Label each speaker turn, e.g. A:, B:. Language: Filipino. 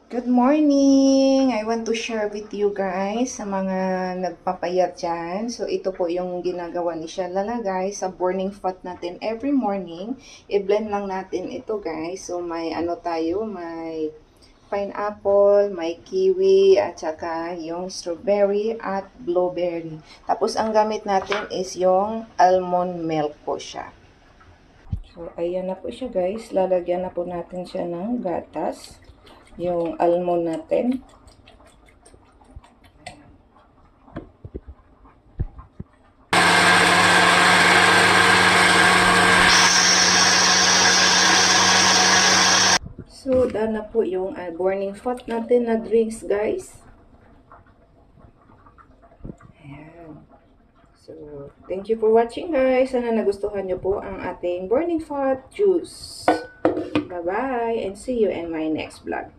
A: Good morning! I want to share with you guys sa mga nagpapayat dyan. So, ito po yung ginagawa ni Shalala guys sa burning fat natin every morning. I-blend lang natin ito guys. So, may ano tayo, may pineapple, may kiwi, at saka yung strawberry at blueberry. Tapos, ang gamit natin is yung almond milk po siya. So, ayan na po siya guys. Lalagyan na po natin siya ng gatas. Yung almond natin. So, done na po yung burning fat natin na drinks, guys. Ayan. So, thank you for watching, guys. Sana nagustuhan nyo po ang ating burning fat juice. Bye-bye and see you in my next vlog.